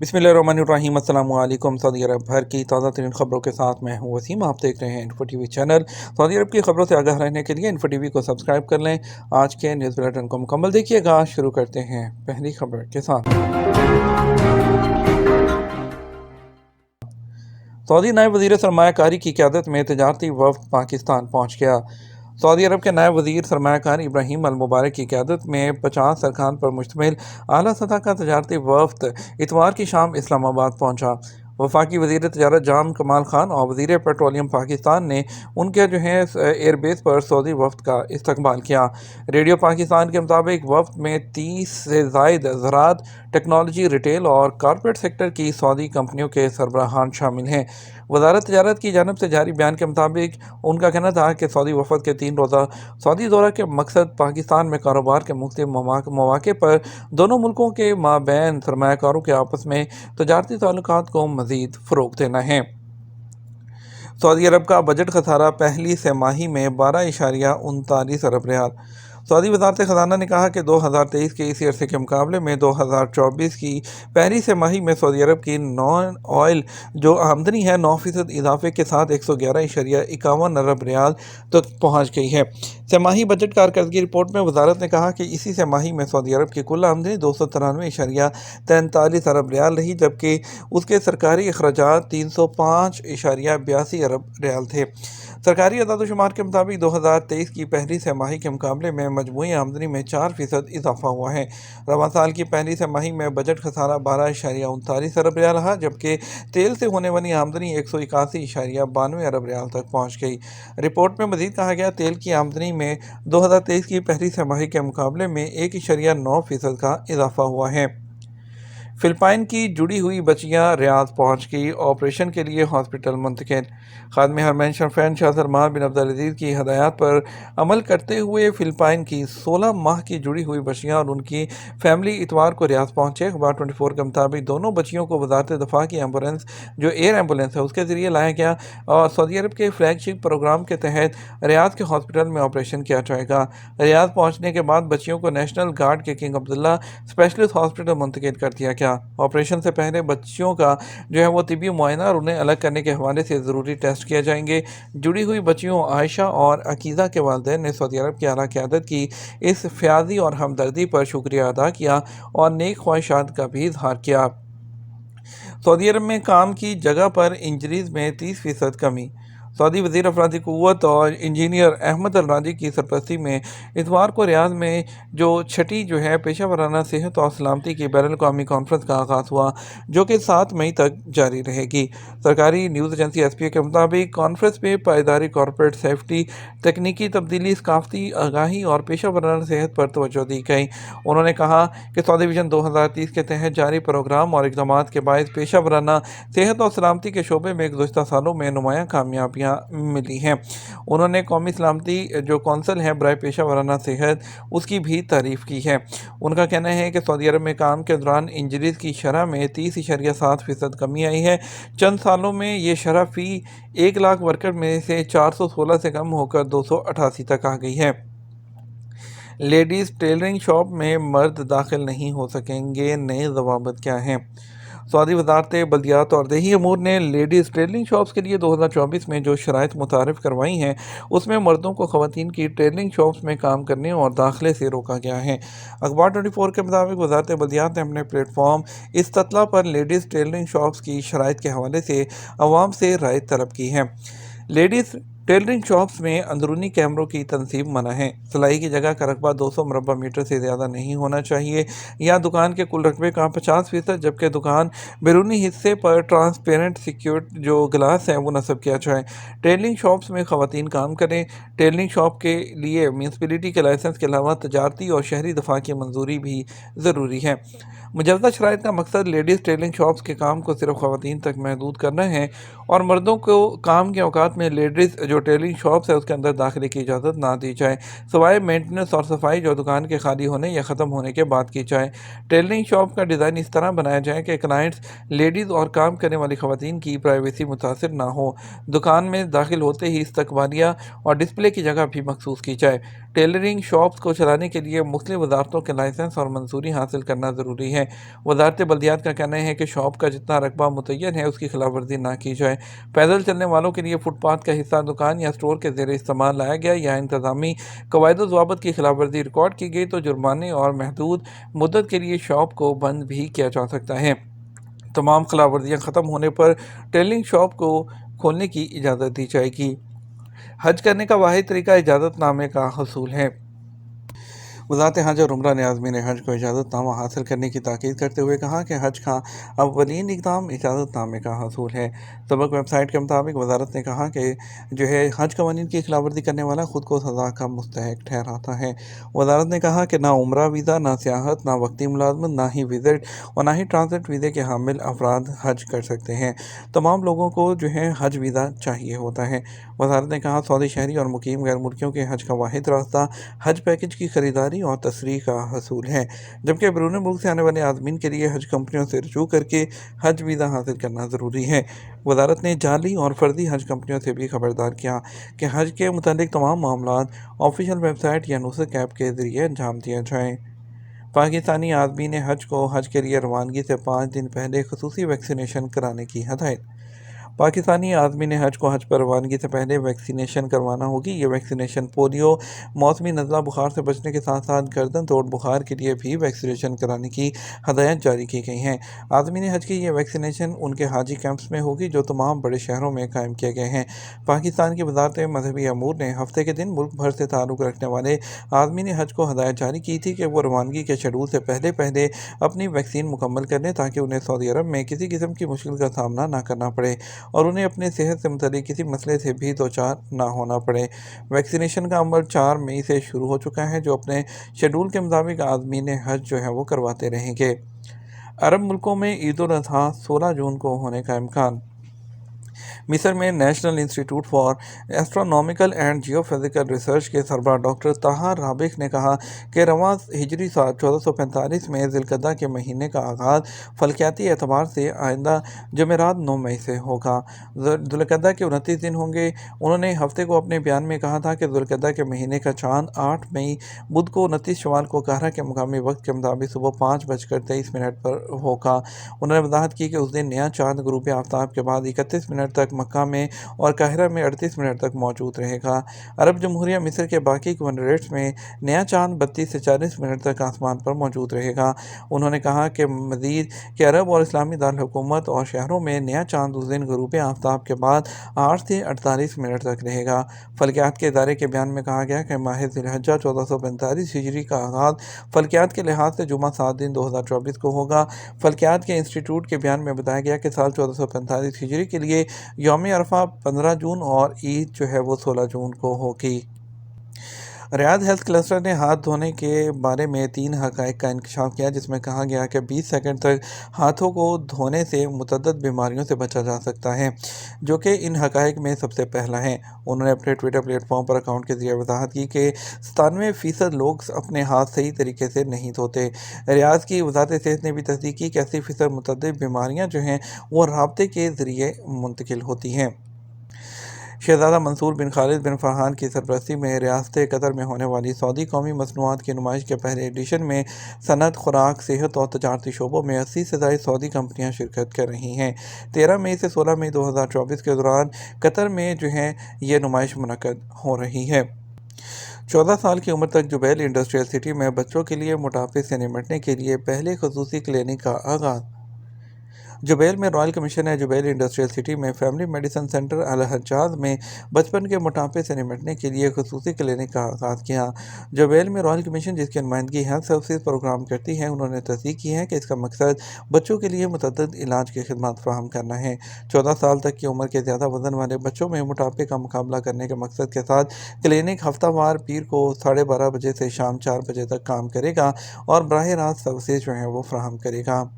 बिस्मिल्लाहिर्रहमानिर्रहीम। अस्सलाम वालेकुम। सऊदी अरब भर की ताज़ा तरीन खबरों के साथ मैं हूँ वसीम। आप देख रहे हैं इन्फो टीवी चैनल। सऊदी अरब की खबरों से आगाह रहने के लिए इन्फो टीवी को सब्सक्राइब कर लें। आज के न्यूज़ बुलेटिन को मुकम्मल देखिएगा। शुरू करते हैं पहली खबर के साथ। सऊदी नायब वज़ीर सरमायाकारी की क़यादत में तजारती वफ़द पाकिस्तान पहुँच गया। सऊदी अरब के नायब वज़ीर सरमायाकारी इब्राहीम अल मुबारक की क़यादत में 50 अरकान पर मुश्तमिल आला सतह का तजारती वफ़द इतवार की शाम इस्लामाबाद पहुँचा। वफाकी वज़ीर तजारत जाम कमाल खान और वज़ीर पेट्रोलियम पाकिस्तान ने उनके एयरबेस पर सऊदी वफ़द का इस्तकबाल किया। रेडियो पाकिस्तान के मुताबिक वफ़द में 30 से ज़ायद ज़राअत, टेक्नोलॉजी, रिटेल और कॉरपोरेट सेक्टर की सऊदी कंपनियों के सरबराहान शामिल हैं। वज़ारत तजारत की जानिब से जारी बयान के मुताबिक उनका कहना था कि सऊदी वफ़द के 3 रोज़ा सऊदी दौरा के मकसद पाकिस्तान में कारोबार के मुख्तलिफ मौक़े पर दोनों मुल्कों के माबैन सरमायाकारों के आपस में तजारती ताल्लुकात को मज़ीद फ़रोग़ देना है। सऊदी अरब का बजट खसारा पहली तिमाही में 12.39 अरब रियाल। सऊदी वज़ारत ख़ज़ाना ने कहा कि 2023 के इसी अरसे के मुकाबले में 2024 की पहली तिमाही में सऊदी अरब की नॉन ऑयल जो आमदनी है 9% इजाफे के साथ 111.51 अरब रियाल तक पहुँच गई है। तिमाही बजट कारकर्दगी रिपोर्ट में वज़ारत ने कहा कि इसी तिमाही में सऊदी अरब की कुल आमदनी 293.43 अरब रियाल रही, जबकि उसके सरकारी अखराजात 305.82 अरब रियाल थे। सरकारी अदाद-ओ-शुमार के मुताबिक 2023 की पहली तिमाही के मुकाबले में मजमूई आमदनी में 4% इजाफा हुआ है। रवां साल की पहली तिमाही में बजट खसारा 12.39 अरब रियाल रहा, जबकि तेल से होने वाली आमदनी 181.92 अरब रियाल तक पहुँच गई। रिपोर्ट में मज़ीद कहा गया, तेल की आमदनी में 2023 की पहली तिमाही के मुकाबले में 1.9% का इजाफा हुआ है। फ़िलिपाइन की जुड़ी हुई बच्चियां रियाद पहुंच गई, ऑपरेशन के लिए हॉस्पिटल मुंतकिल। खादिम हरमैन शरफैन शाह सलमान बिन अब्दुल-अज़ीज़ की हदायत पर अमल करते हुए फ़िलिपाइन की 16 माह की जुड़ी हुई बच्चियां और उनकी फैमिली इतवार को रियाद पहुंचे। अखबार 24 के मुताबिक दोनों बच्चियों को वज़ारत दफ़ा की एम्बुलेंस जो एयर एम्बुलेंस है उसके ज़रिए लाया गया और सऊदी अरब के फ्लैगशिप प्रोग्राम के तहत रियाद के हॉस्पिटल में ऑपरेशन किया जाएगा। रियाद पहुँचने के बाद बच्चियों को नेशनल गार्ड के किंग अब्दुल्ला स्पेशलिस्ट हॉस्पिटल मुंतकिल कर दिया गया। ऑपरेशन से पहले बच्चियों का वो तिब्बी मुआयना और उन्हें अलग करने के हवाले से ज़रूरी टेस्ट किए जाएंगे। जुड़ी हुई बच्चियों आयशा और अकीज़ा के वालिदैन ने सऊदी अरब की आला क़यादत की इस फ़याज़ी और हमदर्दी पर शुक्रिया अदा किया और नेक ख्वाहिशात का भी इज़हार किया। सऊदी अरब में काम की जगह पर इंजरीज़ में 30% कमी। सऊदी वज़ीर अफरादी क़ुव्वत और इंजीनियर अहमद अल राजी की सरपरस्ती में इतवार को रियाद में जो छठी पेशा वराना सेहत और सलामती की बैनुल अक़वामी कॉन्फ्रेंस का आगाज़ हुआ, जो कि 7 मई तक जारी रहेगी। सरकारी न्यूज़ एजेंसी एसपीए के मुताबिक कॉन्फ्रेंस में पायदारी, कॉरपोरेट सेफ्टी, तकनीकी तब्दीली, सकाफ़ती आगाही और पेशा वराना सेहत पर तवज्जो दी गई। उन्होंने कहा कि सऊदी विजन 2030 के तहत जारी प्रोग्राम और इक़दाम के बायस पेशा वराना सेहत और सलामती के शोबे में गुज़श्ता सालों में नुमायाँ कामयाबियाँ मिली हैं। उन्होंने कौमी सलामती जो कौंसल है बराए पेशा वराना सेहत उसकी भी तारीफ़ की है। उनका कहना है कि सऊदी अरब में काम के दौरान इंजरीज़ की शरह में 30.7% कमी आई है। चंद सालों में ये शरह फ़ी 1 लाख वर्कर में से 416 से कम होकर 288 तक आ गई है। लेडीज़ टेलरिंग शॉप में मर्द दाखिल नहीं हो सकेंगे, नए ज़वाबित क्या हैं। सऊदी वज़ारत बल्दियात और देही अमूर ने लेडीज़ टेलरिंग शॉप्स के लिए 2024 में जो शराइत मुतारिफ़ करवाई हैं उसमें मर्दों को ख़वातीन की टेलरिंग शॉप्स में काम करने और दाखिले से रोका गया है। अखबार 24 के मुताबिक वज़ारत बल्दियात ने अपने प्लेटफॉर्म इस्ततला पर लेडीज़ टेलरिंग शॉप्स की शराइत के हवाले से अवाम से राय तलब की है। लेडीज़ टेलरिंग शॉप्स में अंदरूनी कैमरों की तनसीब मना है। सिलाई की जगह का रकबा 200 मुरबा मीटर से ज़्यादा नहीं होना चाहिए या दुकान के कुल रकबे का 50%, जबकि दुकान बैरूनी हिस्से पर ट्रांसपेरेंट सिक्योर्ड जो ग्लास है वो नस्ब किया जाए। टेलरिंग शॉप्स में ख़वातीन काम करें। टेलरिंग शॉप के लिए म्यूनसिपलिटी के लाइसेंस के अलावा तजारती और शहरी दफ़ा की मंजूरी भी ज़रूरी है। मुजव्वज़ा शराइत का मकसद लेडीज़ टेलरिंग शॉप्स के काम को सिर्फ ख़वातीन तक महदूद करना है और मर्दों को काम के औकात में लेडीज़ जो टेलरिंग शॉप्स है उसके अंदर दाखिले की इजाज़त ना दी जाए, सवाए मेंटेनेंस और सफाई जो दुकान के खाली होने या ख़त्म होने के बाद की जाए। टेलरिंग शॉप का डिज़ाइन इस तरह बनाया जाए कि क्लाइंट्स लेडीज़ और काम करने वाली ख़वातीन की प्राइवेसी मुतासिर ना हो। दुकान में दाखिल होते ही इस्तकबालिया और डिस्प्ले की जगह भी मखसूस की जाए। टेलरिंग शॉप्स को चलाने के लिए मुख्तलिफ वज़ारतों के लाइसेंस और मंजूरी हासिल करना ज़रूरी है। है। वजारत बल्दियात का कहना है कि शॉप का जितना रकबा मुतय्यन है उसकी खिलाफ वर्जी ना की जाए। पैदल चलने वालों के लिए फुटपाथ का हिस्सा दुकान या स्टोर के ज़ेर इस्तेमाल लाया गया या इंतजामी कवायद ज़वाबत की खिलाफ वर्जी रिकॉर्ड की गई तो जुर्माने और महदूद मुद्दत के लिए शॉप को बंद भी किया जा सकता है। तमाम खिलाफ वर्जियाँ ख़त्म होने पर टेलिंग शॉप को खोलने की इजाज़त दी जाएगी। हज करने का वाहिद तरीका इजाज़तनामे का हसूल है। वज़ारत हज और उम्रा ने आज़मीन हज को इजाज़तनामा हासिल करने की ताकीद करते हुए कहा कि हज का अव्वलीन इक़दाम इजाज़तनामे का हसूल है। सबक वेबसाइट के मुताबिक वज़ारत ने कहा कि जो है हज कवानीन की खिलाफवर्जी करने वाला ख़ुद को सज़ा का मुस्तहक ठहराता है। वज़ारत ने कहा कि ना उम्रा वीज़ा, ना सियाहत, ना वक्ती मुलाजमत, ना ही विज़िट और ना ही ट्रांजिट वीज़े के हामिल अफराद हज कर सकते हैं। तमाम लोगों को जो है हज वीज़ा चाहिए होता है। वज़ारत ने कहा सऊदी शहरी और मुकीम गैर मुल्कियों के हज का वाहिद रास्ता हज पैकेज की खरीदारी और तसरीह का हसूल है, जबकि बैरून मुल्क से आने वाले आदमीन के लिए हज कंपनियों से रजू करके हज वीज़ा हासिल करना ज़रूरी है। वज़ारत ने जाली और फर्जी हज कंपनियों से भी खबरदार किया कि हज के मुतालिक तमाम मामलात ऑफिशियल वेबसाइट या नुस्ख ऐप के ज़रिए अंजाम दिया जाए। पाकिस्तानी आदमीन हज को हज के लिए रवानगी से 5 दिन पहले खसूसी वैक्सीनेशन कराने की हदायत। पाकिस्तानी आदमीन हज को हज पर रवानगी से पहले वैक्सीनेशन करवाना होगी। ये वैक्सीनेशन पोलियो, मौसमी नज़ला बुखार से बचने के साथ साथ गर्दन तोड़ बुखार के लिए भी वैक्सीनेशन कराने की हदायत जारी की गई हैं। आदमीन हज की ये वैक्सीनेशन उनके हाजी कैंप्स में होगी जो तमाम बड़े शहरों में कायम किए गए हैं। पाकिस्तान की वजारत मजहबी अमूर ने हफ्ते के दिन मुल्क भर से ताल्लुक़ रखने वाले आदमीन हज को हदायत जारी की थी कि वो रवानगी के शेड्यूल से पहले पहले अपनी वैक्सीन मुकम्मल कर लें ताकि उन्हें सऊदी अरब में किसी किस्म की मुश्किल का सामना ना करना पड़े और उन्हें अपने सेहत से मुतालिक किसी मसले से भी दो चार ना होना पड़े। वैक्सीनेशन का अमल 4 मई से शुरू हो चुका है, जो अपने शेड्यूल के मुताबिक आदमीन हज जो है वो करवाते रहेंगे। अरब मुल्कों में ईद उल अज़हा 16 जून को होने का इम्कान। मिस्र में national institute for astronomical and geophysical research के सरबराह डॉक्टर ताहा राबिक ने कहा कि रवां हिजरी साल 1445 में ज़िलक़दा के महीने का आगाज़ फल्कियाती एतबार से आइंदा जमेरात 9 मई से होगा। ज़िलक़दा के 29 दिन होंगे। उन्होंने हफ्ते को अपने बयान में कहा था कि ज़िलक़दा के महीने का चांद 8 मई बुध को 29 शवाल को काहरा के मुकामी वक्त के मुताबिक सुबह 5:23 पर होगा। उन्होंने वजाहत की कि उस दिन नया चांद ग़ुरूब आफ्ताब के बाद 31 मिनट तक मक्का में और काहिरा में 38 मिनट तक मौजूद रहेगा। अरब जमहूरिया मिस्र के बाकी गवर्नरेट्स में नया चांद 32 से 40 मिनट तक आसमान पर मौजूद रहेगा। उन्होंने कहा कि मज़ीद कि अरब और इस्लामी दारुल-हुकूमत और शहरों में नया चांद उस दिन ग़ुरूब आफ्ताब के बाद 8 से 48 मिनट तक रहेगा। फल्कियात के इदारे के बयान में कहा गया कि माह ज़िलहज्जा 1445 हिजरी का आगाज़ फल्कियात के लिहाज से जुमा 7 दिन 2024 को होगा। फल्कियात के इंस्टीट्यूट के बयान में बताया गया कि साल 1445 हिजरी के लिए यौम अरफा 15 जून और ईद जो है वो 16 जून को होगी। रियाद हेल्थ क्लस्टर ने हाथ धोने के बारे में 3 हक़ाइक़ का इंकशाफ किया, जिसमें कहा गया कि 20 सेकंड तक हाथों को धोने से मुतअद्दिद बीमारियों से बचा जा सकता है, जो कि इन हक़ाइक़ में सबसे पहला है। उन्होंने अपने ट्विटर प्लेटफॉर्म पर अकाउंट के ज़रिए वजाहत की कि 97% लोग अपने हाथ सही तरीके से नहीं धोते। रियाद की वज़ारत सेहत ने भी तस्दीक की कि 80% मुतअद्दिद बीमारियाँ जो हैं वो राब्ते के ज़रिए मुंतकिल होती हैं। शहज़ादा मंसूर बिन खालिद बिन फरहान की सरपरस्ती में रियासत कतर में होने वाली सऊदी कौमी मसनूआत की नुमाइश के पहले एडिशन में सनत, खुराक, सेहत और तजारती शोबों में 80 से ज़ायद सऊदी कंपनियां शिरकत कर रही हैं। 13 मई से 16 मई 2024 के दौरान कतर में जो है ये नुमाइश मुनक़्क़द हो रही है। 14 साल की उम्र तक जुबैल इंडस्ट्रियल सिटी में बच्चों के लिए मोटापे से निपटने के लिए पहले खसूसी क्लिनिक का आगाज़। जुबैल में रॉयल कमीशन है जुबैल इंडस्ट्रियल सिटी में फैमिली मेडिसिन सेंटर अल हज्जाज में बचपन के मोटापे से निपटने के लिए खसूसी क्लिनिक का आगाज़ किया। जुबैल में रॉयल कमीशन, जिसकी नुमाइंदगी हेल्थ सर्विसेज प्रोग्राम करती है, उन्होंने तस्दीक की है कि इसका मकसद बच्चों के लिए मुतअद्दिद इलाज की खिदमत फराहम करना है। 14 साल तक की उम्र के ज़्यादा वजन वाले बच्चों में मोटापे का मुकाबला करने के मकसद के साथ क्लिनिक हफ्तावार पीर को 12:30 बजे से शाम 4 बजे तक काम करेगा और बराह रास्त सर्विसेज जो हैं वो फराहम करेगा।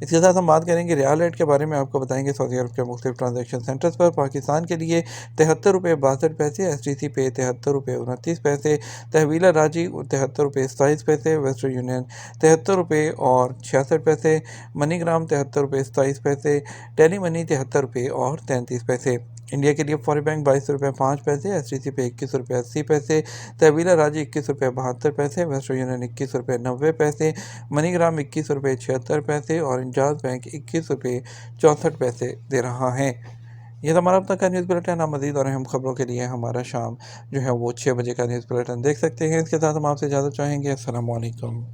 इसके साथ हम बात करेंगे रियाल रेट के बारे में। आपको बताएंगे सऊदी अरब के मुख्तलिफ ट्रांजेक्शन सेंटर्स पर पाकिस्तान के लिए 73 रुपये 62 पैसे, STC पे 73 रुपये 29 पैसे, तहवील राजी 73 रुपये 27 पैसे, वेस्टर्न यूनियन 73 रुपये और 66 पैसे, मनीग्राम 73 रुपये 27 पैसे, टेली मनी 73 रुपये और 33 पैसे। انڈیا کے لیے فوری بینک 22 روپے 5 پیسے، ایس ٹی سی پہ 21 روپے 80 پیسے، تحویلہ راجی 21 روپے 72 پیسے، ویسٹرن یونین 21 روپے 90 پیسے، منی گرام 21 روپے 76 پیسے اور انجاز بینک 21 روپے 64 پیسے دے رہا ہے۔ یہ تو ہمارا اب تک کا نیوز بلیٹن۔ آپ مزید اور اہم خبروں کے لیے ہمارا شام جو ہے وہ 6 بجے کا نیوز بلیٹن دیکھ سکتے ہیں۔ اس کے ساتھ ہم آپ سے اجازت چاہیں گے۔ السلام علیکم۔